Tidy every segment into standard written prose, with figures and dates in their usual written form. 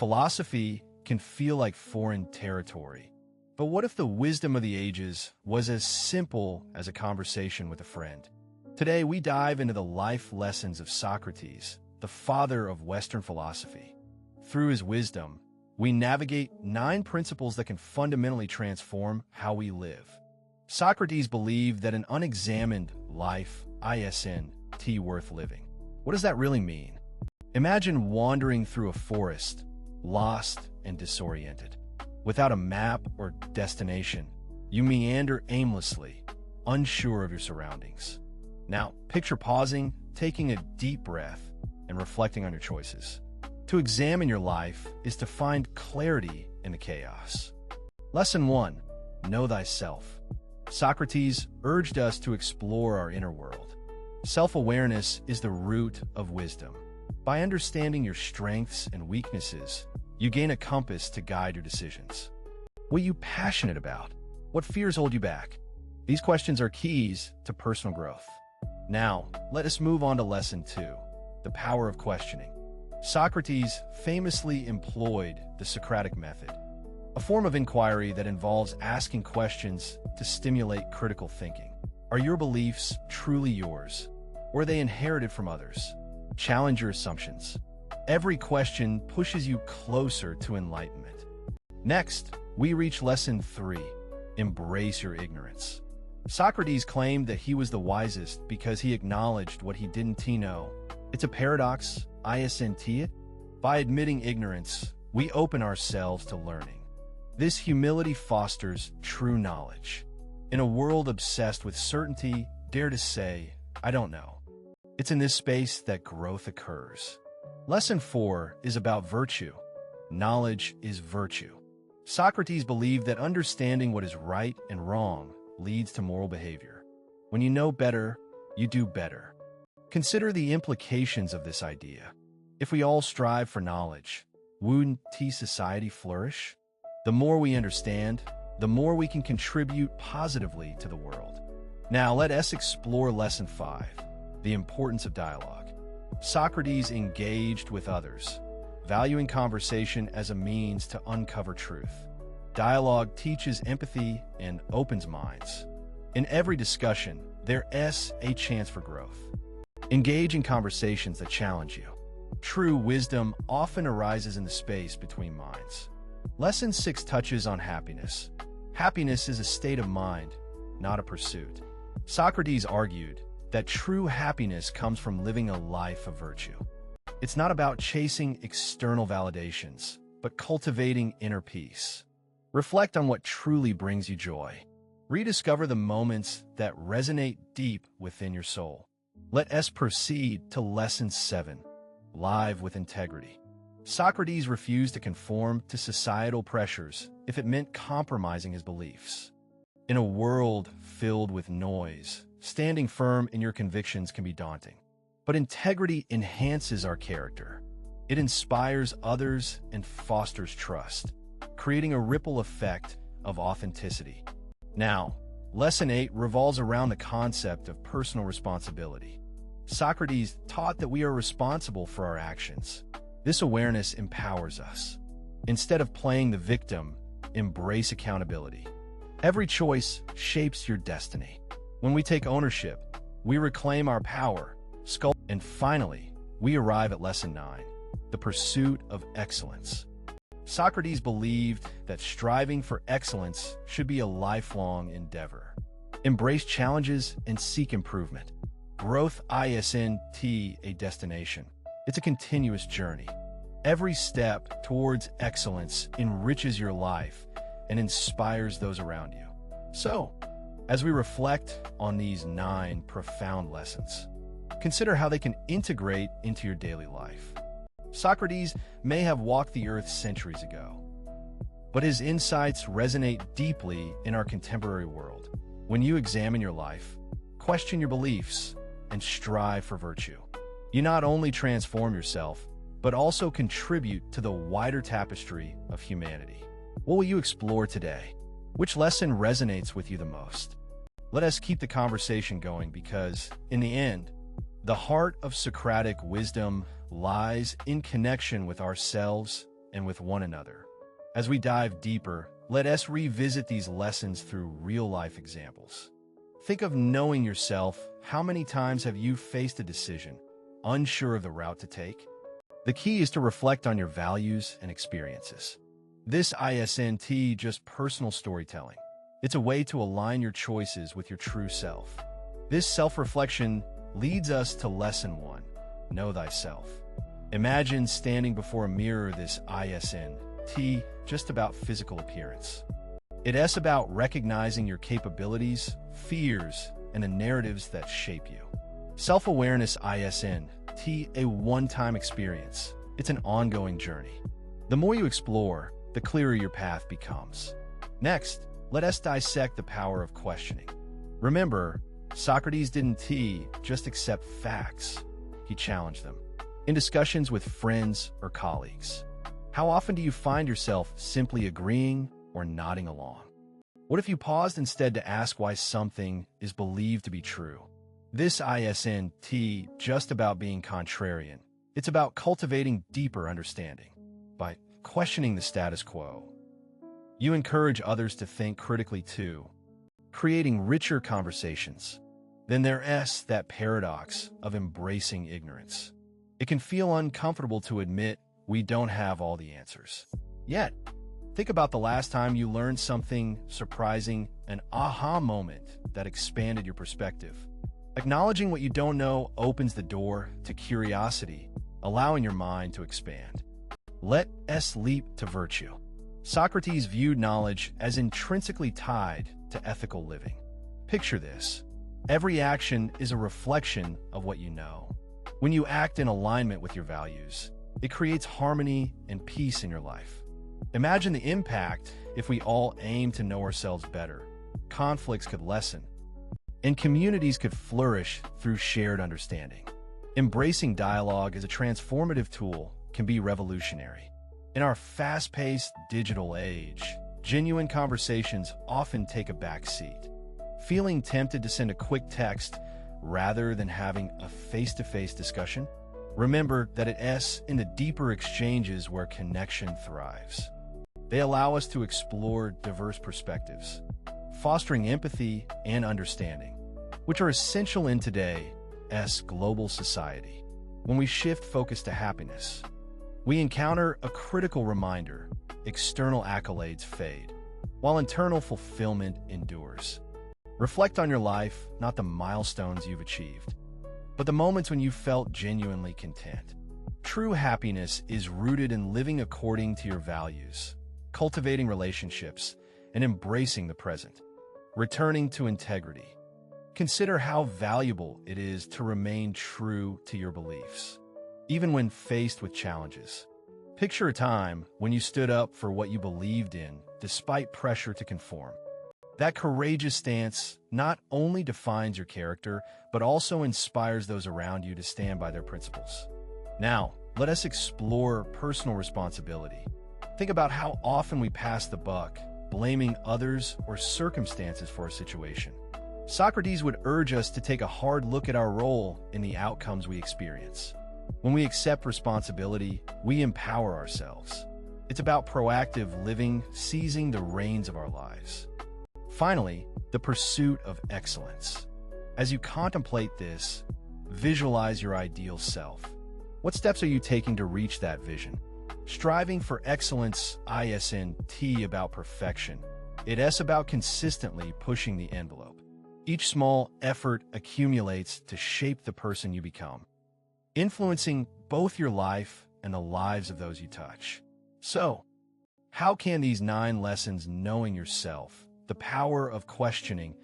Philosophy can feel like foreign territory. But what if the wisdom of the ages was as simple as a conversation with a friend? Today, we dive into the life lessons of Socrates, the father of Western philosophy. Through his wisdom, we navigate 9 principles that can fundamentally transform how we live. Socrates believed that an unexamined life isn't worth living. What does that really mean? Imagine wandering through a forest, lost and disoriented. Without a map or destination, you meander aimlessly, unsure of your surroundings. Now, picture pausing, taking a deep breath, and reflecting on your choices. To examine your life is to find clarity in the chaos. Lesson 1. Know thyself. Socrates urged us to explore our inner world. Self-awareness is the root of wisdom. By understanding your strengths and weaknesses, you gain a compass to guide your decisions. What are you passionate about? What fears hold you back? These questions are keys to personal growth. Now, let us move on to Lesson 2, the power of questioning. Socrates famously employed the Socratic method, a form of inquiry that involves asking questions to stimulate critical thinking. Are your beliefs truly yours, or are they inherited from others? Challenge your assumptions. Every question pushes you closer to enlightenment. Next, we reach Lesson 3, embrace your ignorance. Socrates claimed that he was the wisest because he acknowledged what he didn't know. It's a paradox, isn't it? By admitting ignorance, we open ourselves to learning. This humility fosters true knowledge. In a world obsessed with certainty, dare to say, I don't know. It's in this space that growth occurs. Lesson 4 is about virtue. Knowledge is virtue. Socrates believed that understanding what is right and wrong leads to moral behavior. When you know better, you do better. Consider the implications of this idea. If we all strive for knowledge, wouldn't society flourish? The more we understand, the more we can contribute positively to the world. Now let us explore Lesson 5, the importance of dialogue. Socrates engaged with others, valuing conversation as a means to uncover truth. Dialogue teaches empathy and opens minds. In every discussion, there is a chance for growth. Engage in conversations that challenge you. True wisdom often arises in the space between minds. Lesson 6 touches on happiness. Happiness is a state of mind, not a pursuit. Socrates argued that true happiness comes from living a life of virtue. It's not about chasing external validations, but cultivating inner peace. Reflect on what truly brings you joy. Rediscover the moments that resonate deep within your soul. Let us proceed to Lesson 7, live with integrity. Socrates refused to conform to societal pressures if it meant compromising his beliefs. In a world filled with noise, standing firm in your convictions can be daunting. But integrity enhances our character. It inspires others and fosters trust, creating a ripple effect of authenticity. Now, Lesson 8 revolves around the concept of personal responsibility. Socrates taught that we are responsible for our actions. This awareness empowers us. Instead of playing the victim, embrace accountability. Every choice shapes your destiny. When we take ownership, we reclaim our power, and finally, we arrive at Lesson 9, the pursuit of excellence. Socrates believed that striving for excellence should be a lifelong endeavor. Embrace challenges and seek improvement. Growth isn't a destination. It's a continuous journey. Every step towards excellence enriches your life and inspires those around you. So, as we reflect on these 9 profound lessons, consider how they can integrate into your daily life. Socrates may have walked the earth centuries ago, but his insights resonate deeply in our contemporary world. When you examine your life, question your beliefs, and strive for virtue, you not only transform yourself, but also contribute to the wider tapestry of humanity. What will you explore today? Which lesson resonates with you the most? Let us keep the conversation going because, in the end, the heart of Socratic wisdom lies in connection with ourselves and with one another. As we dive deeper, let us revisit these lessons through real-life examples. Think of knowing yourself. How many times have you faced a decision, unsure of the route to take? The key is to reflect on your values and experiences. This isn't just personal storytelling. It's a way to align your choices with your true self. This self-reflection leads us to lesson 1, know thyself. Imagine standing before a mirror. This isn't just about physical appearance. It's about recognizing your capabilities, fears, and the narratives that shape you. Self-awareness isn't a one-time experience. It's an ongoing journey. The more you explore, the clearer your path becomes. Next, let us dissect the power of questioning. Remember, Socrates didn't just accept facts. He challenged them. In discussions with friends or colleagues, how often do you find yourself simply agreeing or nodding along? What if you paused instead to ask why something is believed to be true? This isn't just about being contrarian. It's about cultivating deeper understanding. By questioning the status quo, you encourage others to think critically too, creating richer conversations. Then there's that paradox of embracing ignorance. It can feel uncomfortable to admit we don't have all the answers. Yet, think about the last time you learned something surprising, an aha moment that expanded your perspective. Acknowledging what you don't know opens the door to curiosity, allowing your mind to expand. Let us leap to virtue. Socrates viewed knowledge as intrinsically tied to ethical living. Picture this. Every action is a reflection of what you know. When you act in alignment with your values, it creates harmony and peace in your life. Imagine the impact if we all aim to know ourselves better. Conflicts could lessen, and communities could flourish through shared understanding. Embracing dialogue as a transformative tool can be revolutionary. In our fast-paced digital age, genuine conversations often take a back seat. Feeling tempted to send a quick text rather than having a face-to-face discussion? Remember that it's in the deeper exchanges where connection thrives. They allow us to explore diverse perspectives, fostering empathy and understanding, which are essential in today's global society. When we shift focus to happiness, we encounter a critical reminder: external accolades fade, while internal fulfillment endures. Reflect on your life, not the milestones you've achieved, but the moments when you felt genuinely content. True happiness is rooted in living according to your values, cultivating relationships, and embracing the present. Returning to integrity. Consider how valuable it is to remain true to your beliefs, even when faced with challenges. Picture a time when you stood up for what you believed in, despite pressure to conform. That courageous stance not only defines your character, but also inspires those around you to stand by their principles. Now, let us explore personal responsibility. Think about how often we pass the buck, blaming others or circumstances for a situation. Socrates would urge us to take a hard look at our role in the outcomes we experience. When we accept responsibility, we empower ourselves. It's about proactive living, seizing the reins of our lives. Finally, the pursuit of excellence. As you contemplate this, visualize your ideal self. What steps are you taking to reach that vision? Striving for excellence isn't about perfection. It's about consistently pushing the envelope. Each small effort accumulates to shape the person you become, influencing both your life and the lives of those you touch. So, how can these 9 lessons, knowing yourself, the power of questioning,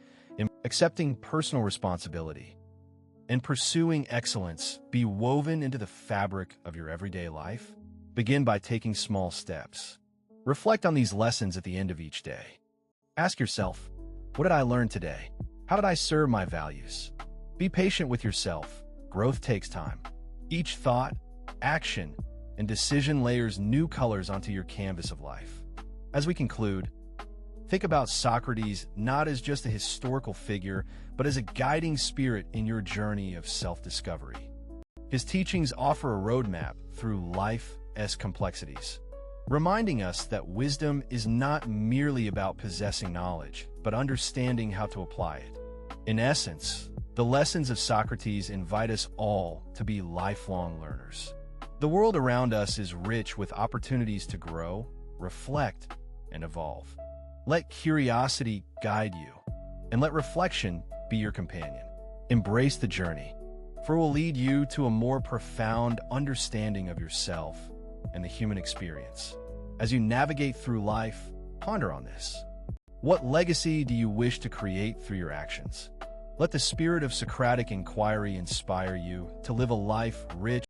accepting personal responsibility, and pursuing excellence be woven into the fabric of your everyday life? Begin by taking small steps. Reflect on these lessons at the end of each day. Ask yourself, what did I learn today? How did I serve my values? Be patient with yourself. Growth takes time. Each thought, action, and decision layers new colors onto your canvas of life. As we conclude, think about Socrates not as just a historical figure, but as a guiding spirit in your journey of self-discovery. His teachings offer a roadmap through life's complexities, reminding us that wisdom is not merely about possessing knowledge, but understanding how to apply it. In essence, the lessons of Socrates invite us all to be lifelong learners. The world around us is rich with opportunities to grow, reflect, and evolve. Let curiosity guide you, and let reflection be your companion. Embrace the journey, for it will lead you to a more profound understanding of yourself and the human experience. As you navigate through life, ponder on this. What legacy do you wish to create through your actions? Let the spirit of Socratic inquiry inspire you to live a life rich